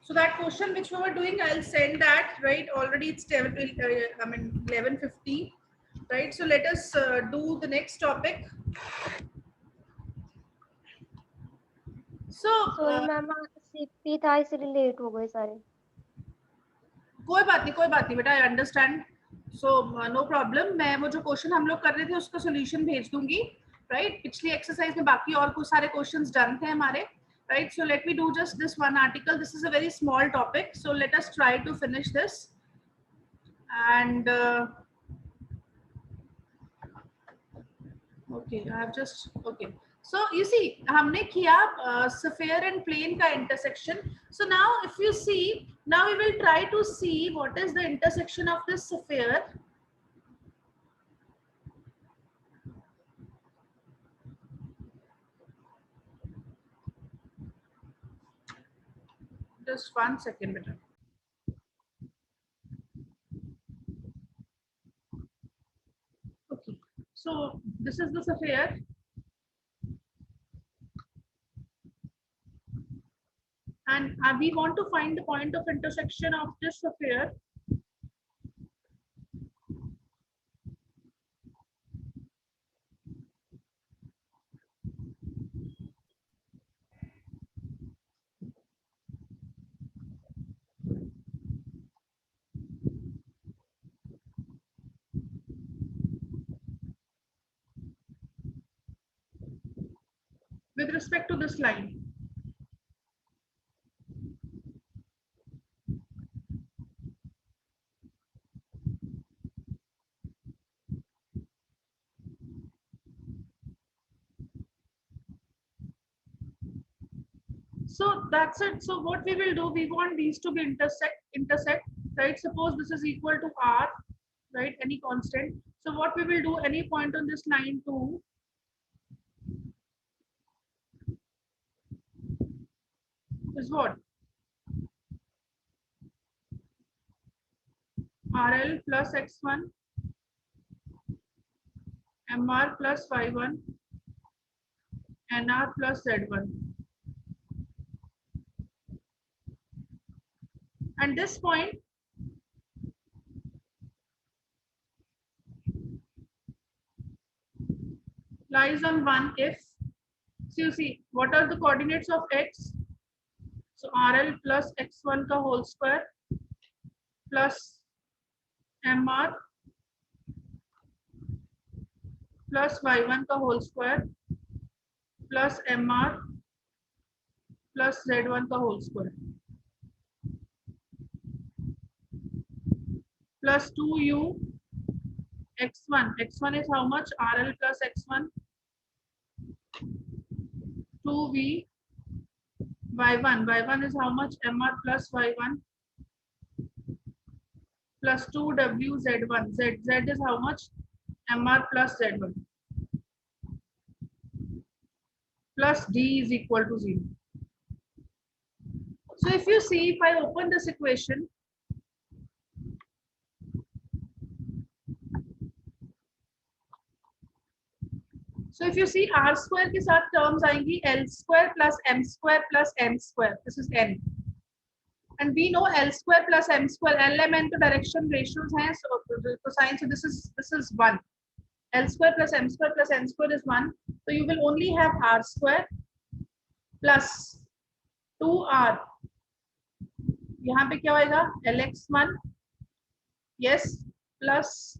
So that question which we were doing, I'll send that, right? Already it's 11:50, right? So let us do the next topic. So sorry ma'am, CP था इसलिए late हो गए सारे. कोई बात नहीं बेटा, I understand. So no problem. मैं वो जो क्वेश्चन हम लोग कर रहे थे उसका सोल्यूशन भेज दूंगी, राइट? पिछली एक्सरसाइज में बाकी और कुछ सारे क्वेश्चंस डन थे हमारे, right? So let me do just this one article. This is a very small topic, so let us try to finish this. And okay, I have just okay. So you see, हमने किया sphere and plane का intersection. So now if you see, now we will try to see what is the intersection of this sphere. Just 1 second, beta. Okay, so this is the sphere, and we want to find the point of intersection of this sphere. With respect to this line. So that's it. So what we will do, we want these to be intersect, right? Suppose this is equal to r, right? Any constant. So what we will do, any point on this line to is what? RL plus x1, MR plus y1, NR plus z1. And this point lies on 1 if, so you see, what are the coordinates of x? So RL plus x1 ka whole square plus MR plus y1 का whole square plus MR plus z1 का whole square plus 2u x1 is how much? RL plus x1, 2v y1 is how much? MR plus y1 plus 2w z1, z is how much? MR plus z1 plus d is equal to 0. So if you see, if I open this equation, so if you see, r square के साथ terms आएंगी L square plus m square plus n square. This is n, and we know L square plus m square. L m n तो direction ratios हैं, so cosine. So this is 1. L square plus m square plus n square is 1. So you will only have r square plus 2r. यहाँ पे क्या होएगा? Lx1 yes plus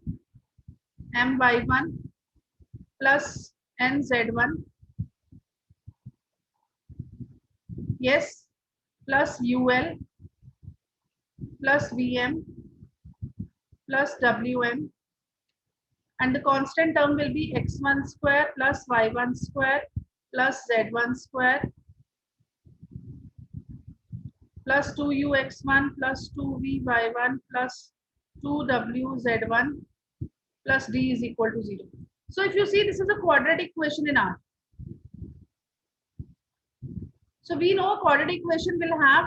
my1 plus nz1 yes plus ul plus vm plus wm, and the constant term will be x1 square plus y1 square plus z1 square plus 2ux1 plus 2vy1 plus 2wz1 plus d is equal to 0. So if you see, this is a quadratic equation in R. So we know a quadratic equation will have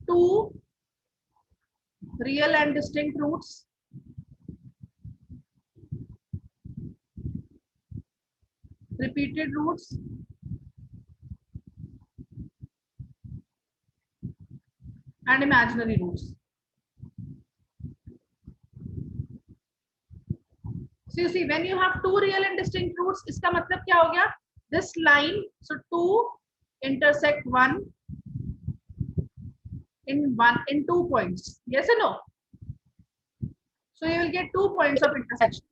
two real and distinct roots, repeated roots, and imaginary roots. So you see, when you have two real and distinct roots, इसका मतलब क्या हो गया? This line, so two intersect one in 2 points. Yes or no? So you will get 2 points of intersection.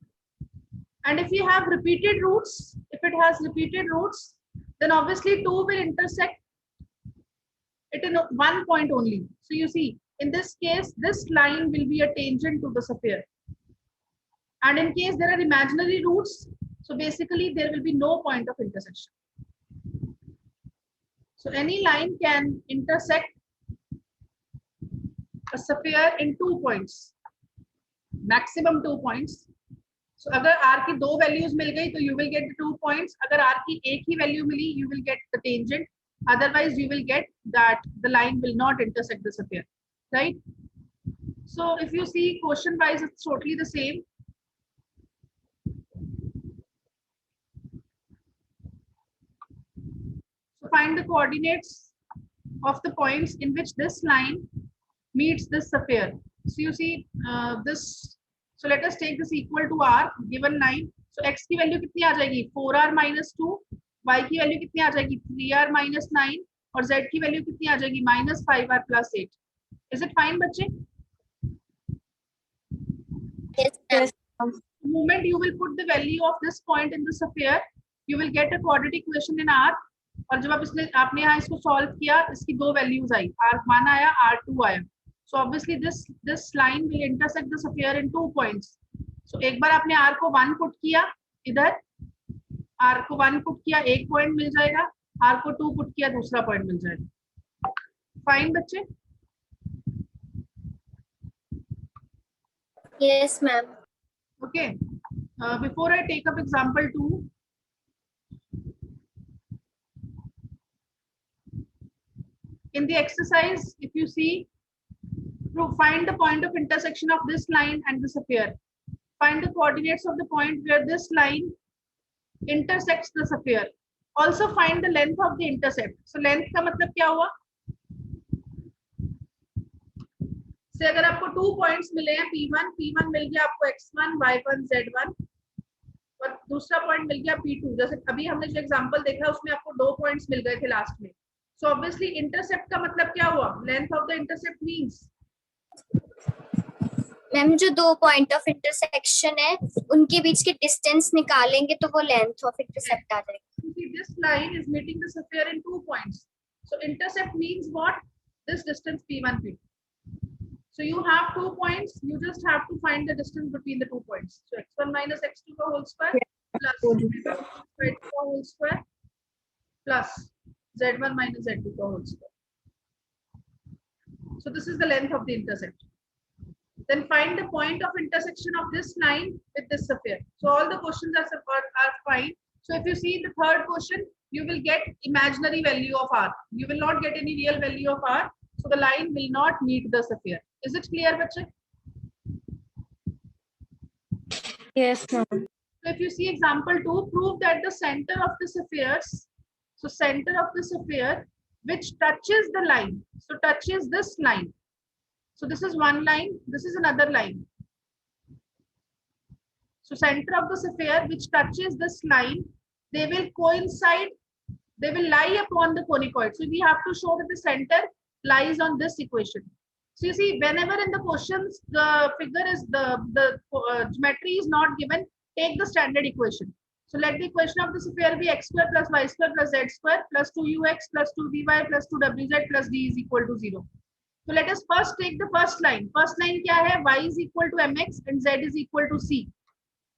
And if you have repeated roots, if it has repeated roots, then obviously 2 will intersect it in 1 point only. So you see, in this case, this line will be a tangent to the sphere. And in case there are imaginary roots, so basically there will be no point of intersection. So any line can intersect a sphere in 2 points, maximum 2 points. So अगर r की 2 values मिल गई तो you will get the 2 points. अगर r की एक ही value milli, you will get the tangent. Otherwise, you will get that the line will not intersect the sphere, right? So if you see question wise, it's totally the same. So find the coordinates of the points in which this line meets this sphere. So you see this. So let us take this equal to r given line. So x की value कितनी आ जाएगी? 4r minus 2. Y की value कितनी आ जाएगी? 3r minus 9. और z की value कितनी आ जाएगी? minus 5r plus 8. Is it fine, बच्चे? Yes, yes. The moment you will put the value of this point in the sphere, you will get a quadratic equation in r. और जब आपने यहाँ इसको solve किया, इसकी दो values आई, r1 आया, r2 आया. So obviously this line will intersect the sphere in 2 points. So एक बार आपने r को 1 put किया इधर, r को 1 put किया, एक point मिल जाएगा, r को 2 put किया, दूसरा point मिल जाएगा. Fine बच्चे? Yes, ma'am. Okay. Before I take up example 2, in the exercise, if you see, to find the point of intersection of this line and the sphere. Find the coordinates of the point where this line intersects the sphere. Also find the length of the intercept. So length का मतलब क्या हुआ? से अगर आपको 2 points मिले हैं P1 मिल गया आपको x1, y1, z1 और दूसरा point मिल गया P2. जैसे अभी हमने जो एग्जांपल देखा उसमें आपको 2 points मिल गए थे लास्ट में. So obviously intercept का मतलब क्या हुआ? Length of the intercept means ma'am जो दो पॉइंट ऑफ इंटरसेक्शन है उनके बीच के डिस्टेंस निकालेंगे तो वो लेंथ ऑफ इंटरसेप्ट आ जाएगी. This line is meeting the sphere in 2 points. So intercept means what? This distance P1, P2. So you have 2 points. You just have to find the distance between the 2 points. So x1 minus x2 का whole square plus y2 का whole square plus z1 minus z2 का whole square. So this is the length of the intercept. Then find the point of intersection of this line with this sphere. So all the questions are fine. So if you see the third question, you will get imaginary value of r. You will not get any real value of r. So the line will not meet the sphere. Is it clear, bache? Yes, ma'am. So if you see example 2, prove that the center of the spheres, so center of the sphere which touches the line, so touches this line. So this is one line, this is another line. So center of the sphere which touches this line, they will coincide, they will lie upon the conicoid. So we have to show that the center lies on this equation. So you see, whenever in the questions the figure is the geometry is not given, take the standard equation. So let the equation of the sphere be x square plus y square plus z square plus 2ux plus 2vy plus 2wz plus d is equal to 0. So let us first take the first line. First line क्या है? Y is equal to mx and z is equal to c.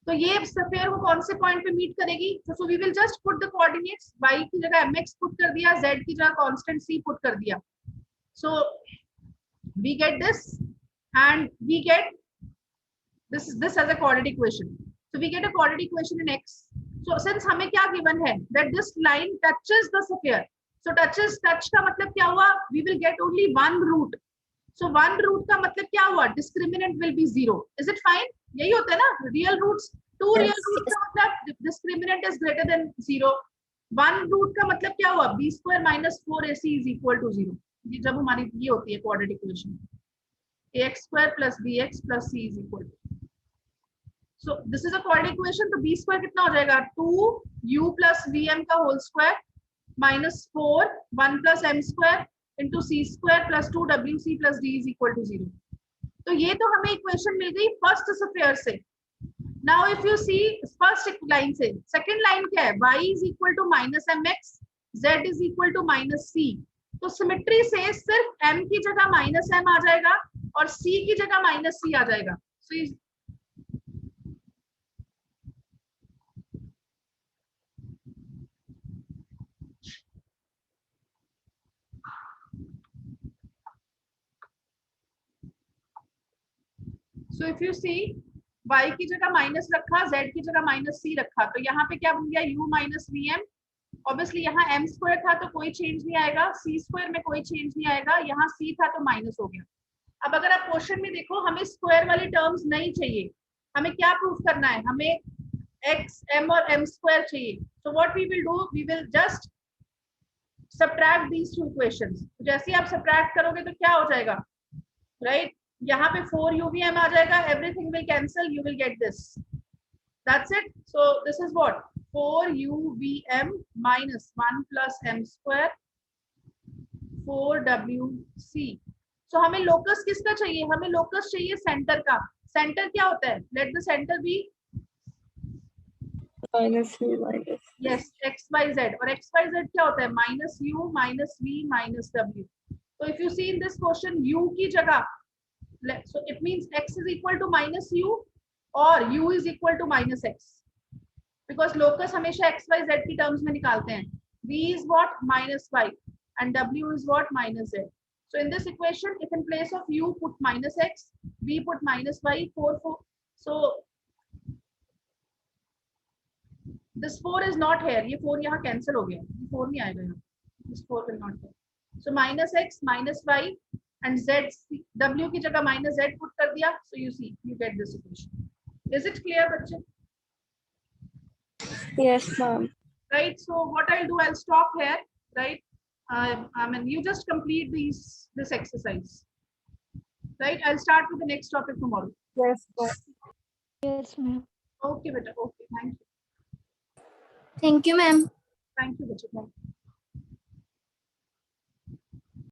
तो ये sphere को कौन से point पे meet करेगी? So we will just put the coordinates. Y की जगह mx put कर दिया, z की जगह constant c put कर दिया. So we get this and we get this as a quadratic equation. So we get a quadratic equation in x. So since हमें क्या given है? That this line touches the sphere. So touch का मतलब क्या हुआ? We will get only one root. So one root का मतलब क्या हुआ? Discriminant will be 0. Is it fine? यही होता है ना? Real roots. 2 real roots का मतलब discriminant is greater than 0. One root का मतलब क्या हुआ? B square minus 4AC is equal to 0. ये जब हमारी ये होती है quadratic equation, ax square plus bx plus c is equal to, so this is a quadratic equation, तो b square कितना हो जाएगा 2u plus vm का whole square minus 4 1 plus m square into c square plus 2wc plus d is equal to 0. तो ये तो हमें equation मिल गई फर्स्ट स्फीयर से. Now if you see first line से सेकंड लाइन क्या है, y is equal to minus mx, z is equal to minus c. तो सिमेट्री से सिर्फ m की जगह माइनस m आ जाएगा और c की जगह माइनस c आ जाएगा. So if you see y की जगह माइनस रखा, z की जगह माइनस c रखा, तो यहाँ पे क्या बन गया u minus v m. Obviously यहाँ m स्क्वायर था तो कोई चेंज नहीं आएगा, c स्क्वायर में कोई चेंज नहीं आएगा, यहाँ c था तो माइनस हो गया. अब अगर आप क्वेश्चन में देखो, हमें स्क्वायर वाली टर्म्स नहीं चाहिए, हमें क्या प्रूफ करना है, हमें x m और m स्क्वायर चाहिए. So what we will do, we will just subtract these two equations. जैसे आप सब्ट्रैक्ट करोगे तो क्या हो जाएगा, राइट, यहाँ पे 4uvm आ जाएगा, everything will cancel, you will get this, that's it. So this is what 4uvm minus 1 plus m square 4wc. सो हमें लोकस किसका चाहिए, हमें लोकस चाहिए सेंटर का. सेंटर क्या होता है, let the centre be minus v minus. Yes X Y Z, और एक्स वाई जेड क्या होता है minus U minus V minus W. तो if you see in this question u की जगह, so it means x is equal to minus u or u is equal to minus x, because locus हमेशा x y z की terms में निकालते हैं. v is what minus y and w is what minus z. So in this equation, if in place of u put minus x, v put minus y, 4 so this 4 is not here, ये 4 यहाँ cancel हो गया, ये 4 नहीं आएगा यहाँ, this 4 will not here. So minus x minus y and z, w की जगह minus z put कर दिया, so you see you get this equation. Is it clear बच्चे? Yes, ma'am. Right, so what I'll do, I'll stop here, right. I mean you just complete this exercise, right. I'll start with the next topic tomorrow. Yes, ma'am. Yes, ma'am. Okay beta, okay, thank you Thank you, ma'am. beta, thank you.